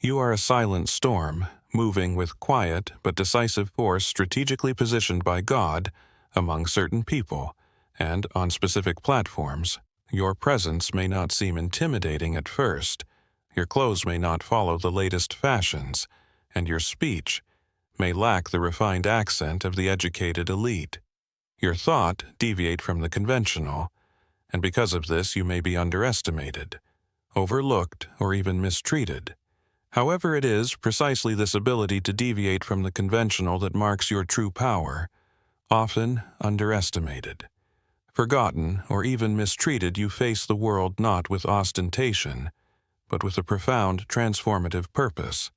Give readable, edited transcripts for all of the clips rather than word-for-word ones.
You are a silent storm, moving with quiet but decisive force strategically positioned by God among certain people, and on specific platforms. Your presence may not seem intimidating at first, your clothes may not follow the latest fashions, and your speech may lack the refined accent of the educated elite. Your thought deviate from the conventional, and because of this you may be underestimated, overlooked, or even mistreated. However, it is precisely this ability to deviate from the conventional that marks your true power, often underestimated. Forgotten or even mistreated, you face the world not with ostentation, but with a profound transformative purpose.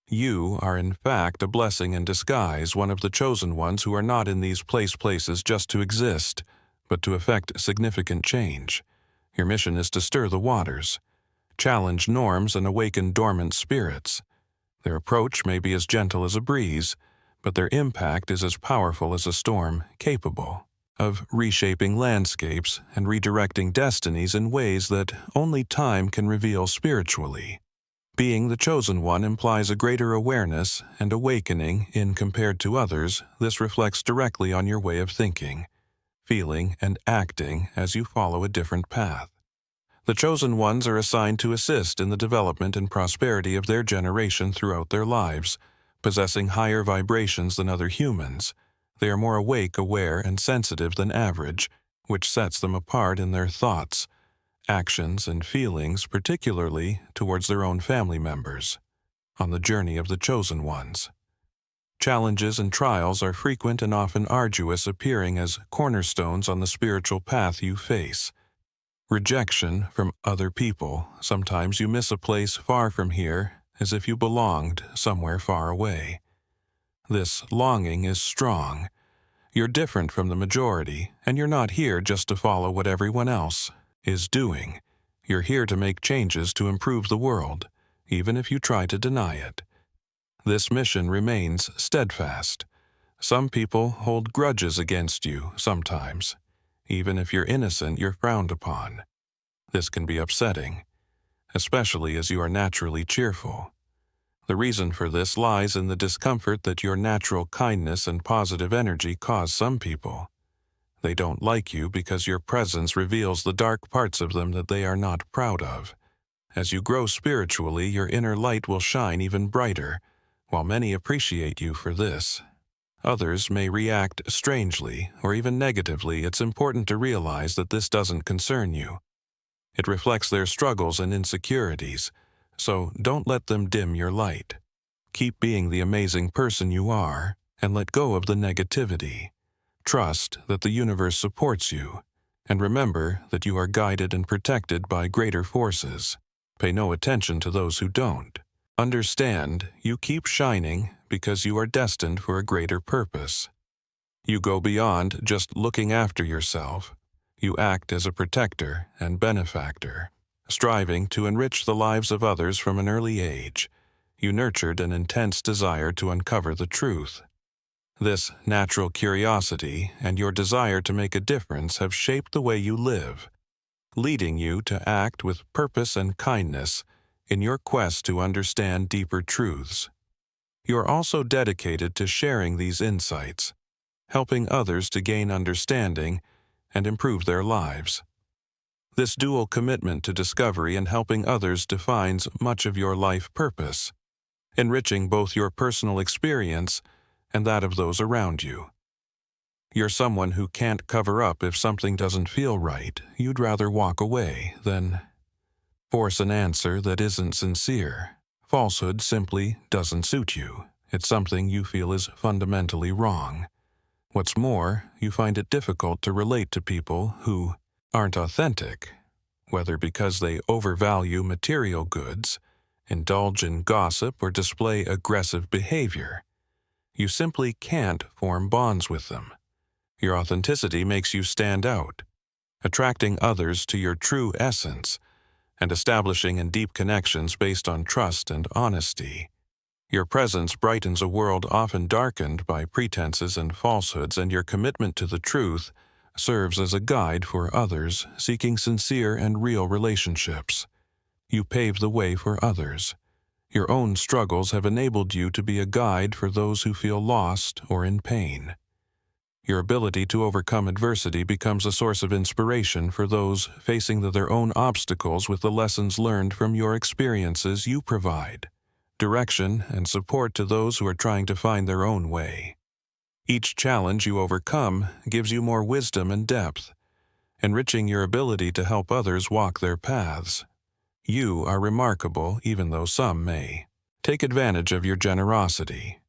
You are in fact a blessing in disguise, one of the chosen ones who are not in these places just to exist, but to effect significant change. Your mission is to stir the waters, challenge norms, and awaken dormant spirits. Their approach may be as gentle as a breeze, but their impact is as powerful as a storm, capable of reshaping landscapes and redirecting destinies in ways that only time can reveal spiritually. Being the chosen one implies a greater awareness and awakening in compared to others. This reflects directly on your way of thinking, feeling, and acting as you follow a different path. The chosen ones are assigned to assist in the development and prosperity of their generation throughout their lives, possessing higher vibrations than other humans. They are more awake, aware, and sensitive than average, which sets them apart in their thoughts, actions, and feelings, particularly towards their own family members. On the journey of the chosen ones, challenges and trials are frequent and often arduous, appearing as cornerstones on the spiritual path you face. Rejection from other people. Sometimes you miss a place far from here, as if you belonged somewhere far away. This longing is strong. You're different from the majority, and you're not here just to follow what everyone else is doing. You're here to make changes to improve the world, even if you try to deny it. This mission remains steadfast. Some people hold grudges against you sometimes. Even if you're innocent, you're frowned upon. This can be upsetting, especially as you are naturally cheerful. The reason for this lies in the discomfort that your natural kindness and positive energy cause some people. They don't like you because your presence reveals the dark parts of them that they are not proud of. As you grow spiritually, your inner light will shine even brighter. While many appreciate you for this, others may react strangely or even negatively. It's important to realize that this doesn't concern you. It reflects their struggles and insecurities, so don't let them dim your light. Keep being the amazing person you are, and let go of the negativity. Trust that the universe supports you, and remember that you are guided and protected by greater forces. Pay no attention to those who don't. Understand, you keep shining because you are destined for a greater purpose. You go beyond just looking after yourself. You act as a protector and benefactor, striving to enrich the lives of others from an early age. You nurtured an intense desire to uncover the truth. This natural curiosity and your desire to make a difference have shaped the way you live, leading you to act with purpose and kindness in your quest to understand deeper truths. You are also dedicated to sharing these insights, helping others to gain understanding and improve their lives. This dual commitment to discovery and helping others defines much of your life purpose, enriching both your personal experience and that of those around you. You're someone who can't cover up if something doesn't feel right. You'd rather walk away than force an answer that isn't sincere. Falsehood simply doesn't suit you. It's something you feel is fundamentally wrong. What's more, you find it difficult to relate to people who aren't authentic, whether because they overvalue material goods, indulge in gossip, or display aggressive behavior. You simply can't form bonds with them. Your authenticity makes you stand out, attracting others to your true essence and establishing in deep connections based on trust and honesty. Your presence brightens a world often darkened by pretenses and falsehoods, and your commitment to the truth serves as a guide for others seeking sincere and real relationships. You pave the way for others, Your own struggles have enabled you to be a guide for those who feel lost or in pain. Your ability to overcome adversity becomes a source of inspiration for those facing their own obstacles with the lessons learned from your experiences. You provide direction and support to those who are trying to find their own way. Each challenge you overcome gives you more wisdom and depth, enriching your ability to help others walk their paths. You are remarkable, even though some may take advantage of your generosity.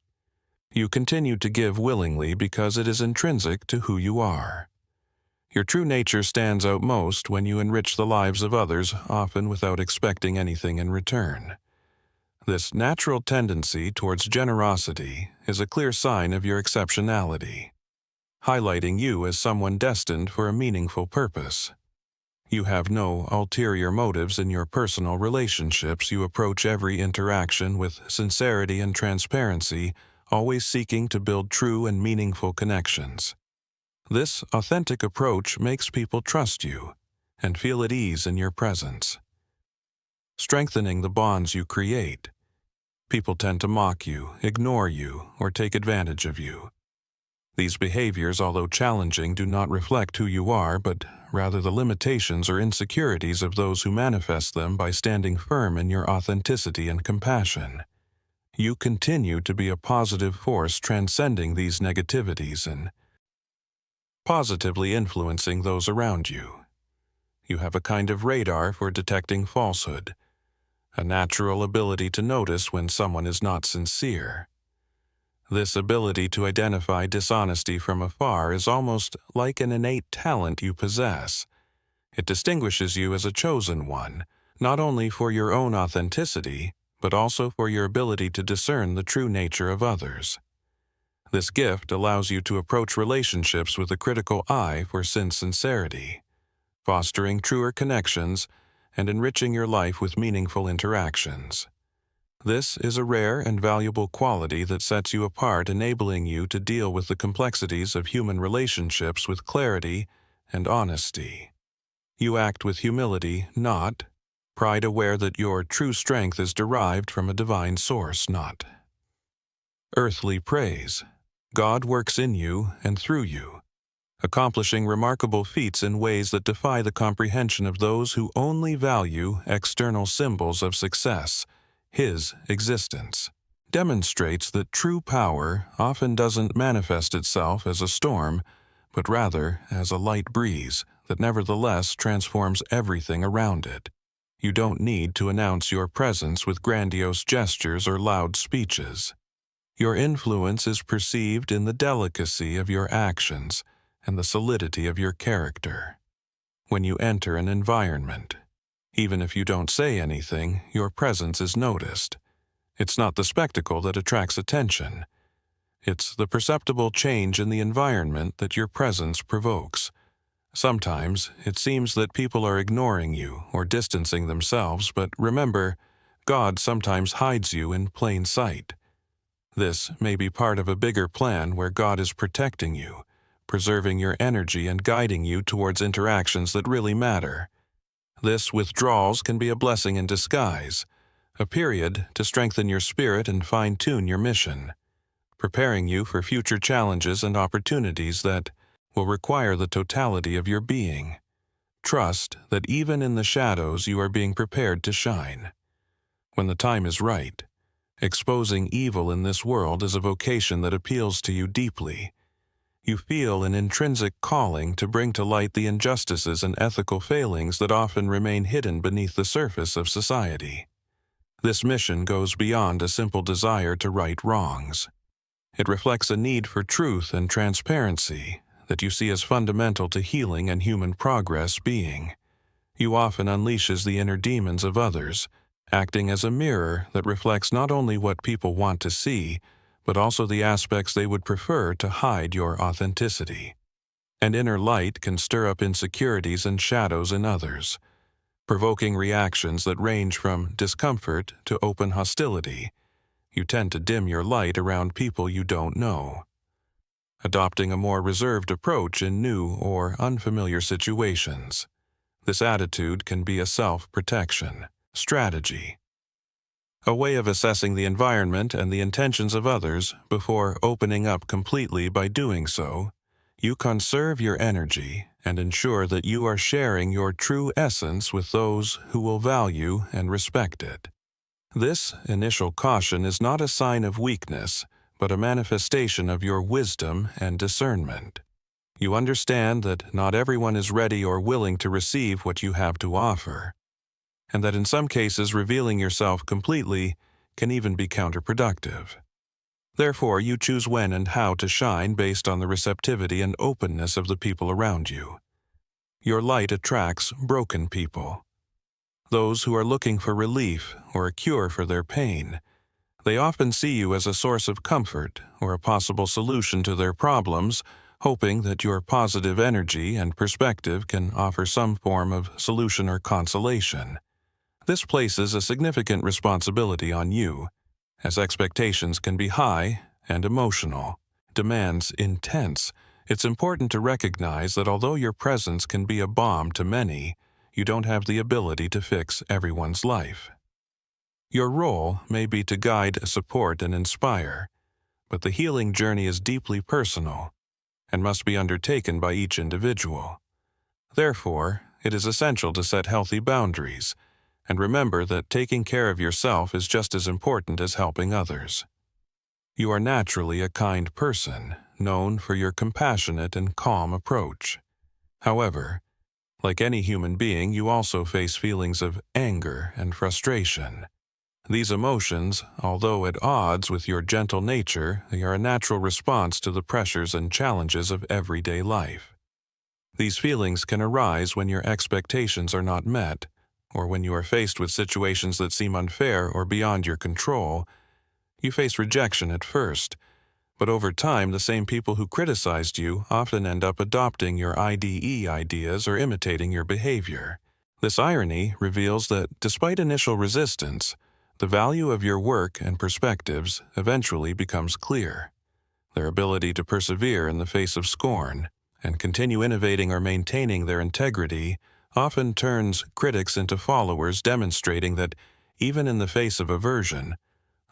You continue to give willingly because it is intrinsic to who you are. Your true nature stands out most when you enrich the lives of others, often without expecting anything in return. This natural tendency towards generosity is a clear sign of your exceptionality, highlighting you as someone destined for a meaningful purpose. You have no ulterior motives in your personal relationships. You approach every interaction with sincerity and transparency, always seeking to build true and meaningful connections. This authentic approach makes people trust you and feel at ease in your presence, strengthening the bonds you create. People tend to mock you, ignore you, or take advantage of you. These behaviors, although challenging, do not reflect who you are, but rather the limitations or insecurities of those who manifest them by standing firm in your authenticity and compassion. You continue to be a positive force transcending these negativities and positively influencing those around you. You have a kind of radar for detecting falsehood, a natural ability to notice when someone is not sincere. This ability to identify dishonesty from afar is almost like an innate talent you possess. It distinguishes you as a chosen one, not only for your own authenticity, but also for your ability to discern the true nature of others. This gift allows you to approach relationships with a critical eye for sincerity, fostering truer connections and enriching your life with meaningful interactions. This is a rare and valuable quality that sets you apart, enabling you to deal with the complexities of human relationships with clarity and honesty. You act with humility, not pride, aware that your true strength is derived from a divine source, not earthly praise. God works in you and through you, accomplishing remarkable feats in ways that defy the comprehension of those who only value external symbols of success. His existence demonstrates that true power often doesn't manifest itself as a storm, but rather as a light breeze that nevertheless transforms everything around it. You don't need to announce your presence with grandiose gestures or loud speeches. Your influence is perceived in the delicacy of your actions and the solidity of your character. When you enter an environment, even if you don't say anything, your presence is noticed. It's not the spectacle that attracts attention. It's the perceptible change in the environment that your presence provokes. Sometimes it seems that people are ignoring you or distancing themselves, but remember, God sometimes hides you in plain sight. This may be part of a bigger plan where God is protecting you, preserving your energy and guiding you towards interactions that really matter. This withdrawals can be a blessing in disguise, a period to strengthen your spirit and fine-tune your mission, preparing you for future challenges and opportunities that will require the totality of your being. Trust that even in the shadows you are being prepared to shine. When the time is right, exposing evil in this world is a vocation that appeals to you deeply. You feel an intrinsic calling to bring to light the injustices and ethical failings that often remain hidden beneath the surface of society. This mission goes beyond a simple desire to right wrongs. It reflects a need for truth and transparency that you see as fundamental to healing and human progress being. You often unleashes the inner demons of others, acting as a mirror that reflects not only what people want to see, but also the aspects they would prefer to hide your authenticity. An inner light can stir up insecurities and shadows in others, provoking reactions that range from discomfort to open hostility. You tend to dim your light around people you don't know, adopting a more reserved approach in new or unfamiliar situations. This attitude can be a self-protection strategy, a way of assessing the environment and the intentions of others before opening up completely. By doing so, you conserve your energy and ensure that you are sharing your true essence with those who will value and respect it. This initial caution is not a sign of weakness, but a manifestation of your wisdom and discernment. You understand that not everyone is ready or willing to receive what you have to offer, and that in some cases revealing yourself completely can even be counterproductive. Therefore, you choose when and how to shine based on the receptivity and openness of the people around you. Your light attracts broken people, those who are looking for relief or a cure for their pain. They often see you as a source of comfort or a possible solution to their problems, hoping that your positive energy and perspective can offer some form of solution or consolation. This places a significant responsibility on you, as expectations can be high and emotional, demands intense. It's important to recognize that although your presence can be a balm to many, you don't have the ability to fix everyone's life. Your role may be to guide, support, and inspire, but the healing journey is deeply personal and must be undertaken by each individual. Therefore, it is essential to set healthy boundaries and remember that taking care of yourself is just as important as helping others. You are naturally a kind person, known for your compassionate and calm approach. However, like any human being, you also face feelings of anger and frustration. These emotions, although at odds with your gentle nature, they are a natural response to the pressures and challenges of everyday life. These feelings can arise when your expectations are not met, or when you are faced with situations that seem unfair or beyond your control. You face rejection at first, but over time the same people who criticized you often end up adopting your IDE ideas or imitating your behavior. This irony reveals that, despite initial resistance, the value of your work and perspectives eventually becomes clear. Their ability to persevere in the face of scorn and continue innovating or maintaining their integrity often turns critics into followers, demonstrating that, even in the face of aversion,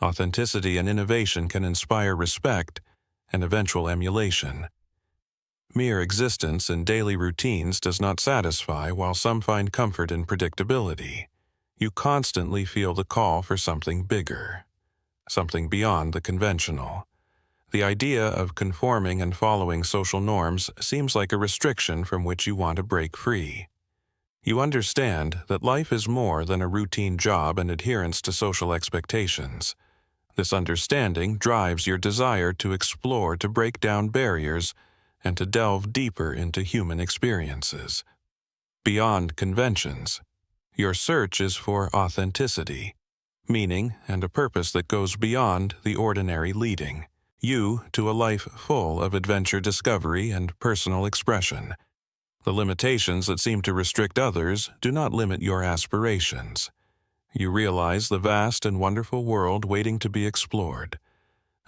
authenticity and innovation can inspire respect and eventual emulation. Mere existence in daily routines does not satisfy, while some find comfort in predictability. You constantly feel the call for something bigger, something beyond the conventional. The idea of conforming and following social norms seems like a restriction from which you want to break free. You understand that life is more than a routine job and adherence to social expectations. This understanding drives your desire to explore, to break down barriers, and to delve deeper into human experiences. Beyond conventions, your search is for authenticity, meaning, and a purpose that goes beyond the ordinary, leading you to a life full of adventure, discovery, and personal expression. The limitations that seem to restrict others do not limit your aspirations. You realize the vast and wonderful world waiting to be explored,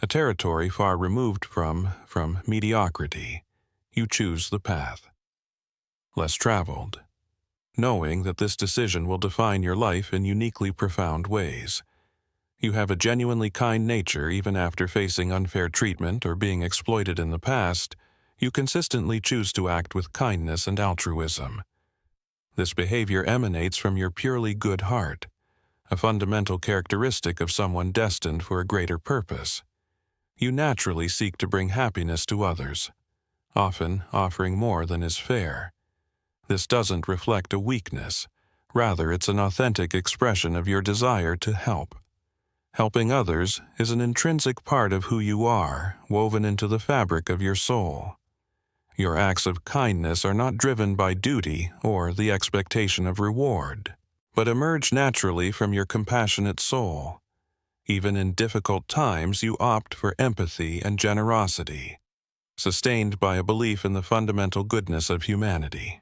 a territory far removed from mediocrity. You choose the path less traveled, knowing that this decision will define your life in uniquely profound ways. You have a genuinely kind nature even after facing unfair treatment or being exploited in the past. You consistently choose to act with kindness and altruism. This behavior emanates from your purely good heart, a fundamental characteristic of someone destined for a greater purpose. You naturally seek to bring happiness to others, often offering more than is fair. This doesn't reflect a weakness. Rather, it's an authentic expression of your desire to help. Helping others is an intrinsic part of who you are, woven into the fabric of your soul. Your acts of kindness are not driven by duty or the expectation of reward, but emerge naturally from your compassionate soul. Even in difficult times, you opt for empathy and generosity, sustained by a belief in the fundamental goodness of humanity.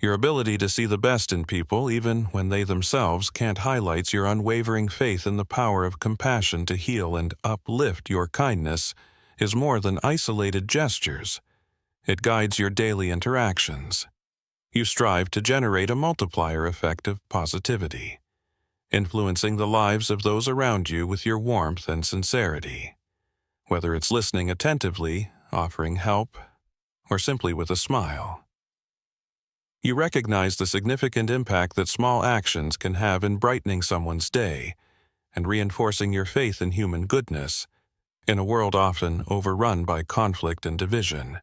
Your ability to see the best in people, even when they themselves can't, highlights your unwavering faith in the power of compassion to heal and uplift. Your kindness is more than isolated gestures. It guides your daily interactions. You strive to generate a multiplier effect of positivity. influencing the lives of those around you with your warmth and sincerity. Whether it's listening attentively, offering help, or simply with a smile. You recognize the significant impact that small actions can have in brightening someone's day and reinforcing your faith in human goodness in a world often overrun by conflict and division.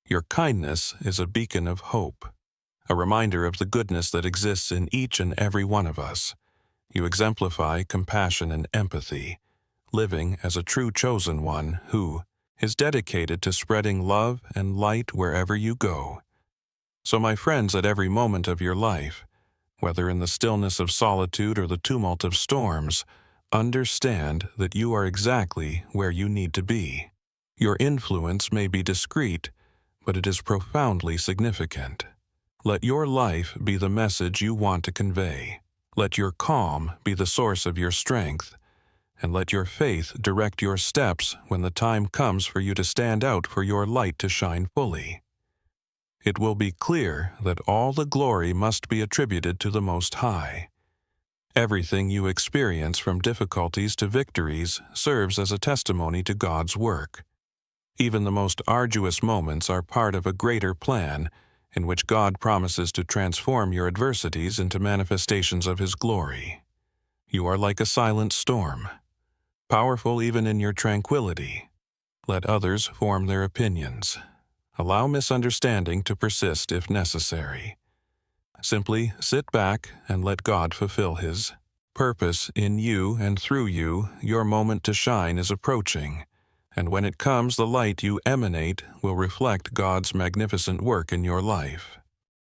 Your kindness is a beacon of hope, a reminder of the goodness that exists in each and every one of us. You exemplify compassion and empathy, living as a true chosen one who is dedicated to spreading love and light wherever you go. So my friends, at every moment of your life, whether in the stillness of solitude or the tumult of storms, understand that you are exactly where you need to be. Your influence may be discreet, but it is profoundly significant. Let your life be the message you want to convey. Let your calm be the source of your strength, and let your faith direct your steps when the time comes for you to stand out for your light to shine fully. It will be clear that all the glory must be attributed to the Most High. Everything you experience from difficulties to victories serves as a testimony to God's work. Even the most arduous moments are part of a greater plan in which God promises to transform your adversities into manifestations of His glory. You are like a silent storm, powerful even in your tranquility. Let others form their opinions. Allow misunderstanding to persist if necessary. Simply sit back and let God fulfill His purpose in you and through you. Your moment to shine is approaching, and when it comes, the light you emanate will reflect God's magnificent work in your life.